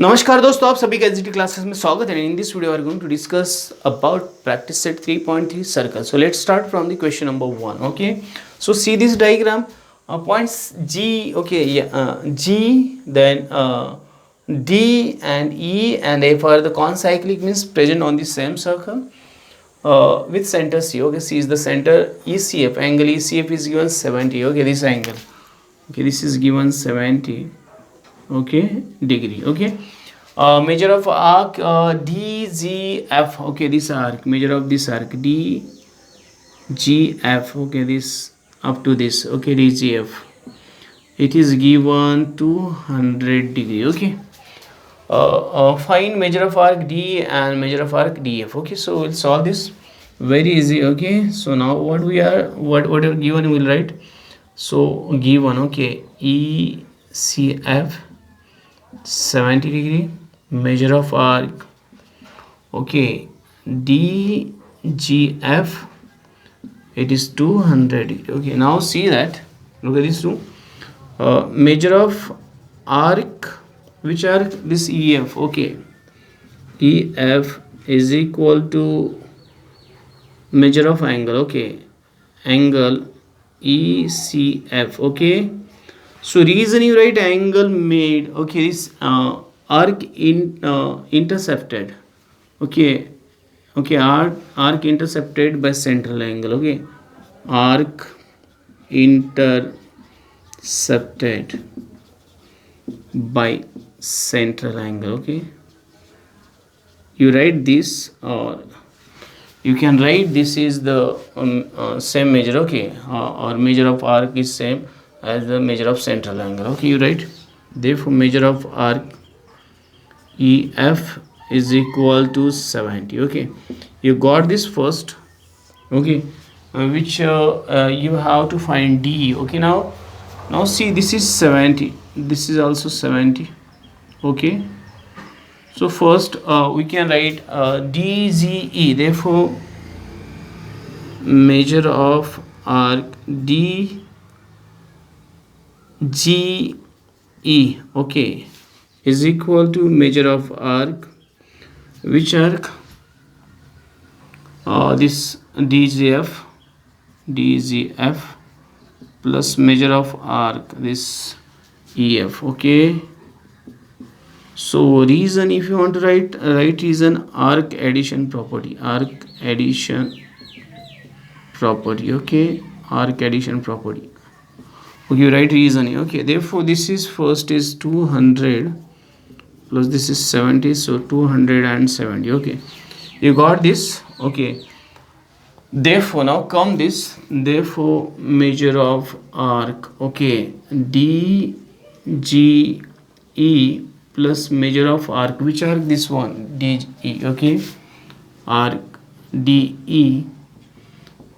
नमस्कार दोस्तों, आप सभी का एसजीटी क्लासेस में स्वागत है। In this video are going to discuss about practice set 3.3 circle. So let's start from the question number 1. Okay, so see this diagram, points G, okay, yeah, G, then D and E and F are the concyclic, means present on the same circle with center C. Okay, C is the center. ECF, angle ECF is given 70. Okay, this angle, okay, this is given 70, okay, degree. Okay, measure of arc DGF. Okay, this arc, measure of this arc DGF. Okay, this up to this. Okay, DGF, it is given 200 degree. Okay, find measure of arc D and measure of arc DF. Okay, so we'll solve this very easy. Okay, so now what are given we'll write. So given, okay, ECF 70 degree, measure of arc, okay, DGF, it is 200 degree. Okay, now see that, look at these two, measure of arc, which are this EF. Okay, EF is equal to measure of angle, okay, angle ECF. Okay, so reason you write angle made. Okay, this arc intercepted. Okay, arc intercepted by central angle. Okay, arc intercepted by central angle. Okay, you write this, or you can write this is the same measure. Okay, or measure of arc is same as the measure of central angle. Okay, you write, therefore measure of arc EF is equal to 70. Okay, you got this first. Okay, which you have to find D. Okay, now see, this is 70, this is also 70. Okay, so first we can write DGE. Therefore measure of arc DGE, okay, is equal to measure of arc, which arc, this DGF plus measure of arc, this EF. Okay, so reason, if you want to write reason, arc addition property. Okay, arc addition property. Okay, you write reason. Okay, therefore this is first is 200 plus this is 70, so 270. Okay, you got this. Okay, therefore now come this, therefore measure of arc, okay, DGE plus measure of arc, which arc, this one, DE. Okay, arc DE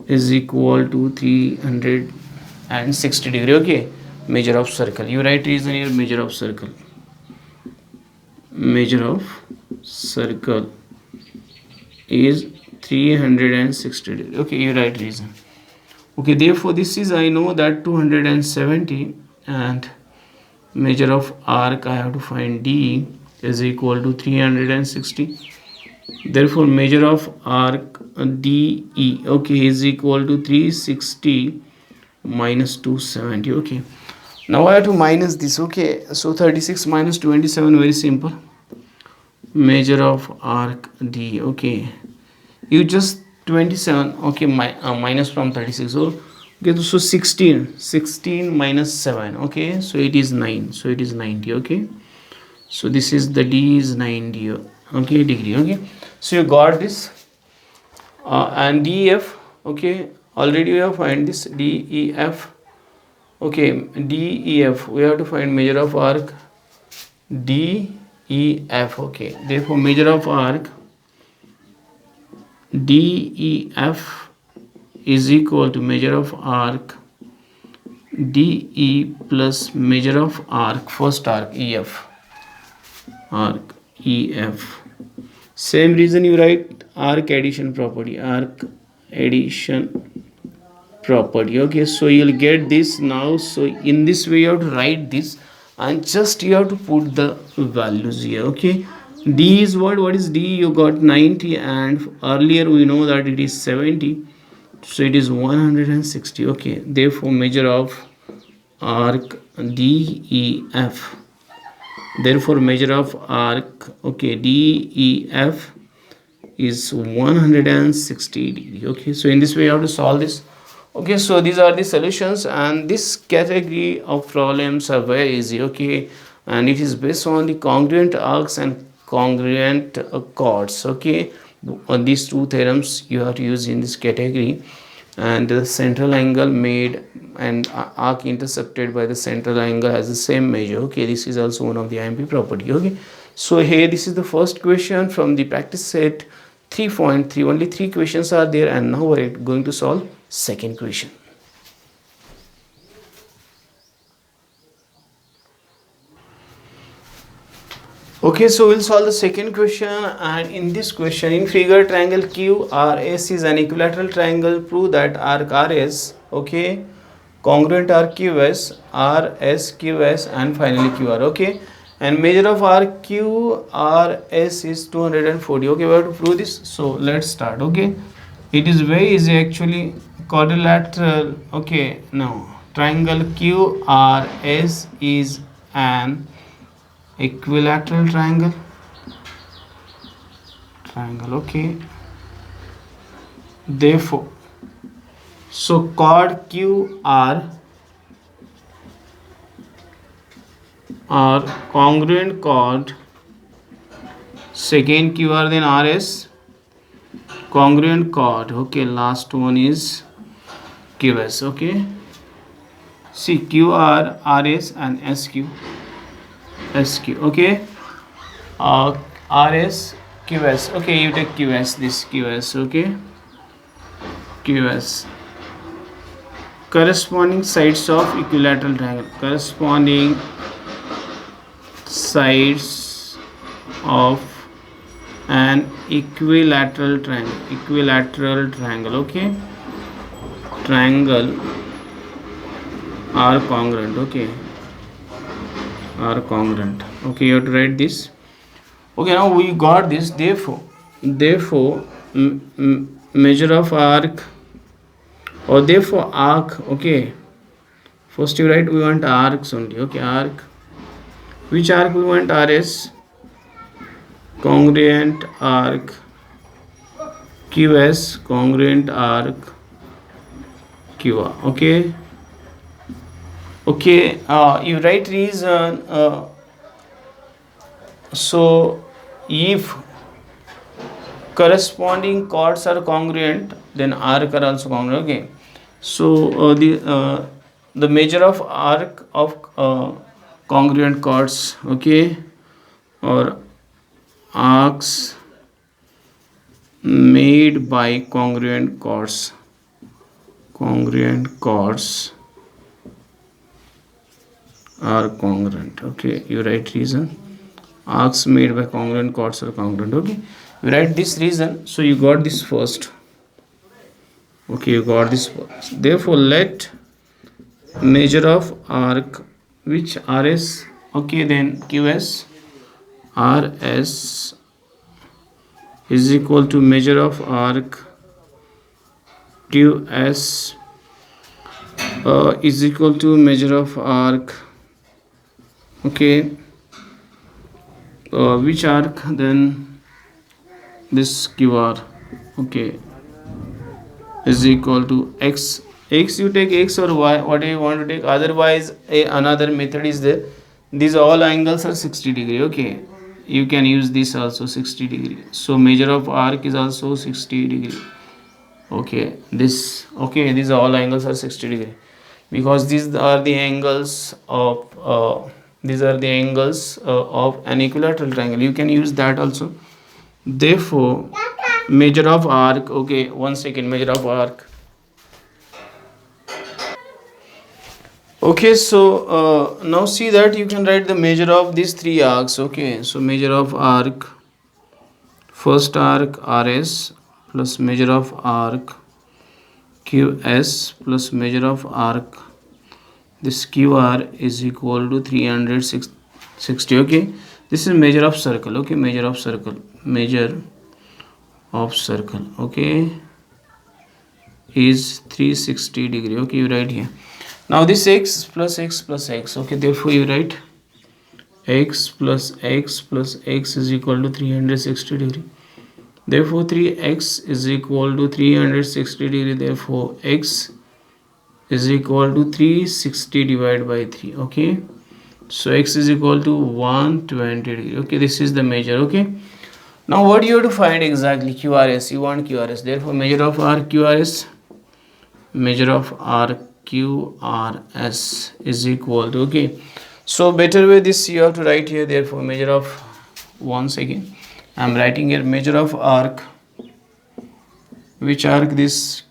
is equal to 360 degree. Okay, measure of circle, you write reason here, measure of circle is 360 degree. Okay, you write reason. Okay, therefore this is, I know that 270, and measure of arc I have to find D is equal to 360. Therefore measure of arc DE, okay, is equal to 360 minus 270. Okay, now I have to minus this. Okay, so 36 minus 27, very simple. Measure of arc D, okay, you just 27. Okay, minus from 36. So okay, so 16 minus 7. Okay, so it is 9, so it is 90. Okay, so this is the D is 90, okay, degree. Okay, so you got this, and DEF. Okay, already we have find this DEF. Okay, DEF, we have to find measure of arc DEF. Okay, therefore measure of arc DEF is equal to measure of arc DE plus measure of arc, first arc EF, arc EF. Same reason you write arc addition property. Okay, so you'll get this now. So in this way you have to write this, and just you have to put the values here. Okay, d is what is d? You got 90, and earlier we know that it is 70, so it is 160. Okay, therefore measure of arc DEF, therefore measure of arc, okay, DEF is 160 degree. Okay, so in this way you have to solve this. Okay, so these are the solutions, and this category of problems are very easy. Okay, and it is based on the congruent arcs and congruent chords. Okay, on these two theorems you have to use in this category. And the central angle made and arc intercepted by the central angle has the same measure. Okay, this is also one of the IMP property. Okay, so here this is the first question from the practice set 3.3. only 3 questions are there, and now we're going to solve second question. Okay, so we'll solve the second question, and in this question, in figure triangle QRS is an equilateral triangle. Prove that arc RS, okay, congruent arc QS, RS QS, and finally QR. Okay, and measure of arc QRS is 240. Okay, we have to prove this. So let's start. Okay, it is very easy actually. Quadrilateral. Okay, now triangle QRS is an equilateral triangle. Okay, therefore so chord QR or congruent chord, second QR, then RS, congruent chord. Okay, last one is QS. Okay, see QR, RS, and SQ. Okay, RS, QS. Okay, you take QS, this QS. Okay, QS, corresponding sides of equilateral triangle, corresponding sides of an equilateral triangle. Okay, triangle are congruent. Okay, are congruent. Okay, you have to write this. Okay, now we got this. Therefore measure of arc, or therefore arc. Okay, first you write we want arcs only. Okay, arc, which arc we want? RS, congruent arc QS, congruent arc QR. Okay, you write reason. So if corresponding chords are congruent, then arc are also congruent. Okay, so the measure of arc of congruent chords, okay, or arcs made by congruent chords are congruent. Okay, you write reason. Arcs made by congruent chords are congruent. Okay, you write this reason. So you got this first. Okay, you got this first. Therefore let measure of arc, which RS, okay, then QS, RS is equal to measure of arc QS is equal to measure of arc, okay, which arc? Then this QR, okay, is equal to x. You take x or y, whatever you want to take. Otherwise another method is there. These all angles are 60 degree. Okay, you can use this also 60 degree. So measure of arc is also 60 degree. Okay, this, okay, these all angles are 60 degree, because these are the angles of of an equilateral triangle. You can use that also. Therefore measure of arc, okay, 1 second, measure of arc. Okay, so now see that you can write the measure of these 3 arcs. Okay, so measure of arc, first arc RS plus measure of arc QS plus measure of arc this QR is equal to 360. Okay, this is measure of circle. Okay, measure of circle, okay, is 360 degree. Okay, you write here. Now this x plus x plus x. Okay, therefore you write x plus x plus x is equal to 360 degree. Therefore 3x is equal to 360 degree. Therefore x is equal to 360 divided by 3. Okay, so x is equal to 120 degree. Okay, this is the measure. Okay, now what you have to find exactly? QRS. You want QRS. Therefore measure of RQRS, measure of RQRS is equal to, okay, so better way this you have to write here. Therefore measure of, once again I'm writing here, measure of arc, which arc? This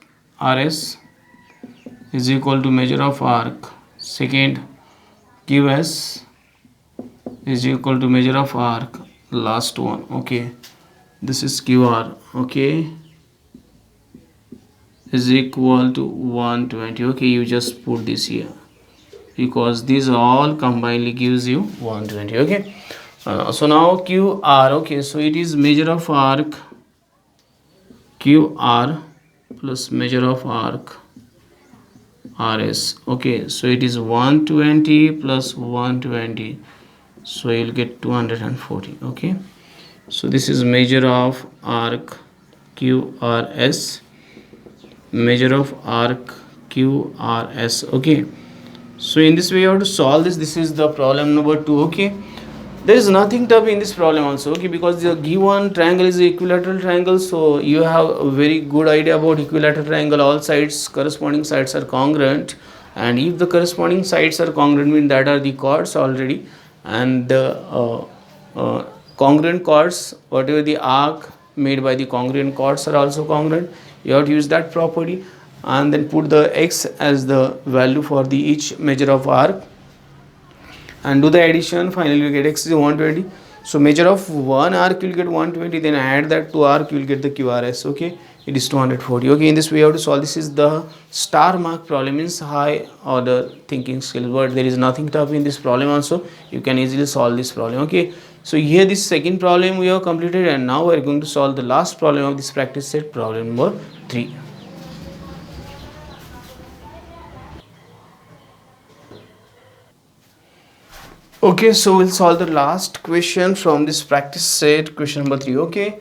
RS is equal to measure of arc second QS is equal to measure of arc last one. Okay, this is QR. Okay, is equal to 120. Okay, you just put this here because these all combinedly gives you 120. Okay, so now QR. Okay, so it is measure of arc QR plus measure of arc RS. Okay, so it is 120 plus 120, so you'll get 240. Okay, so this is measure of arc QRS, measure of arc QRS. Okay, so in this way you have to solve this. This is the problem number 2. Okay, there is nothing tough in this problem also. Okay, because the given triangle is equilateral triangle, so you have a very good idea about equilateral triangle. All sides, corresponding sides are congruent, and if the corresponding sides are congruent, mean that are the chords already, and the congruent chords, whatever the arc made by the congruent chords are also congruent. You have to use that property and then put the x as the value for the each measure of arc and do the addition. Finally you get x is 120. So measure of one arc you will get 120, then add that to arc you will get the QRS. Okay, it is 240. Okay, in this way you have to solve. This is the star mark problem, means high order thinking skill, but there is nothing tough in this problem also. You can easily solve this problem. Okay, so here this second problem we have completed, and now we are going to solve the last problem of this practice set, problem number 3. Okay, so we'll solve the last question from this practice set, question number 3. Okay,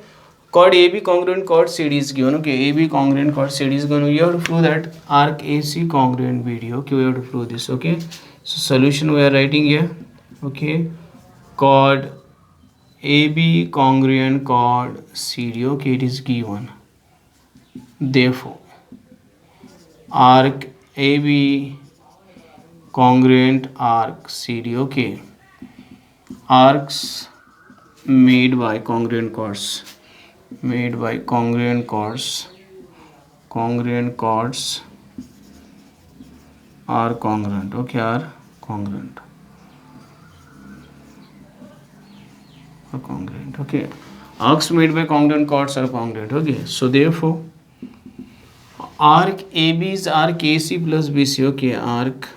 chord AB congruent chord CD is given. Okay, AB congruent chord CD is given. You have to prove that arc AC congruent BD. Okay, we have to prove this. Okay, so solution we are writing here. Okay, chord AB congruent chord CD. Okay, it is given. Therefore arc AB congruent arc CD. Okay, arcs made by congruent chords, congruent chords are congruent. Okay, are congruent. Okay, arcs made by congruent chords are congruent. Okay, so therefore arc AB is arc AC plus BC. Okay, arc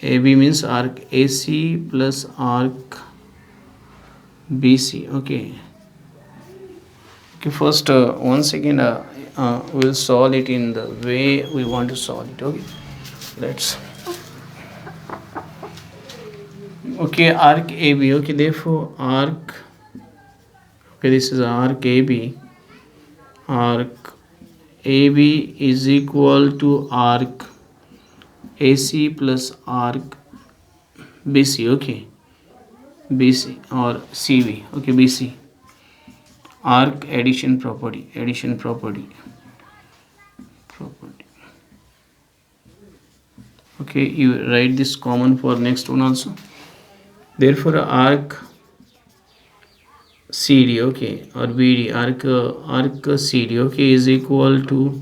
AB means arc AC plus arc BC. Okay, first once again we'll solve it in the way we want to solve it. Okay, let's. Okay, arc AB. Okay, therefore arc, okay, this is arc AB. Arc AB is equal to arc AC plus arc BC. Okay, BC or CV. Okay, BC. Arc addition property. Okay, you write this common for next one also. Therefore arc CD, okay, or BD, arc CD, okay, is equal to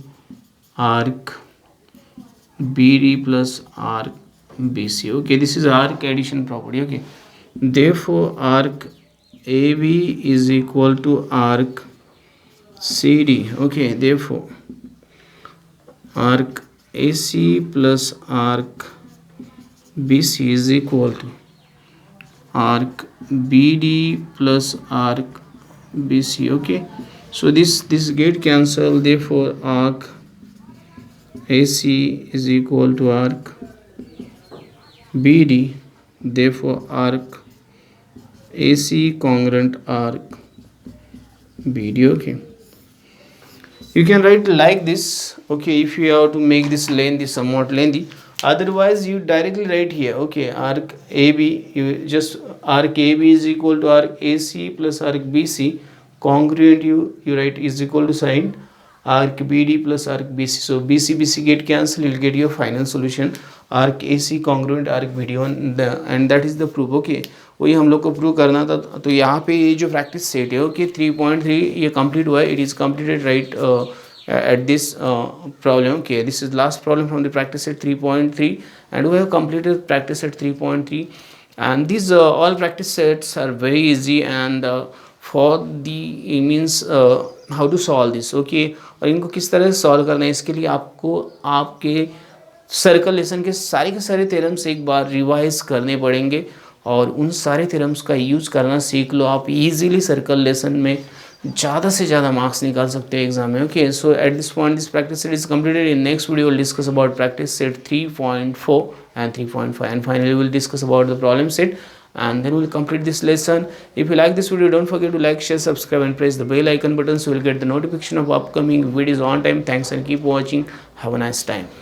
arc BD plus arc BC. Okay, this is arc addition property. Okay, therefore arc AB is equal to arc CD. Okay, therefore arc AC plus arc BC is equal to arc BD plus arc BC. Okay, so this get cancel, therefore arc AC is equal to arc BD, therefore arc AC congruent arc BD. Okay, you can write like this. Okay, if you have to make this lengthy, somewhat lengthy, otherwise you directly write here. Okay, arc AB, you just arc AB is equal to arc AC plus arc BC congruent, you write is equal to sign arc BD plus arc BC. So BC get cancel, you'll get your final solution arc AC congruent arc BD and that is the proof. Okay, वही हम लोग को prove करना था. तो यहाँ पे ये जो प्रैक्टिस सेट है, ओके 3.3 ये कंप्लीट हुआ है. It is completed right at this problem. Okay, this is last problem from the practice set 3.3 and we have completed practice set 3.3 and these all practice sets are very easy and for the means how to solve this. Okay, और इनको किस तरह से solve करना है, इसके लिए आपको आपके सर्कल लेसन के सारे थ्योरम्स एक बार रिवाइज करने पड़ेंगे और उन सारे थ्योरम्स का यूज़ करना सीख लो. आप इजीली सर्कल लेसन में ज़्यादा से ज़्यादा मार्क्स निकाल सकते हैं एग्जाम में. Okay, so at this point this practice set is completed. In next video will discuss about practice set 3.4 and 3.5 and finally we will discuss about the problem set and then we will complete this lesson. If you like this video, don't forget to like, share, subscribe and press the bell icon button so you will get the notification of upcoming videos on time. Thanks and keep watching. Have a nice time.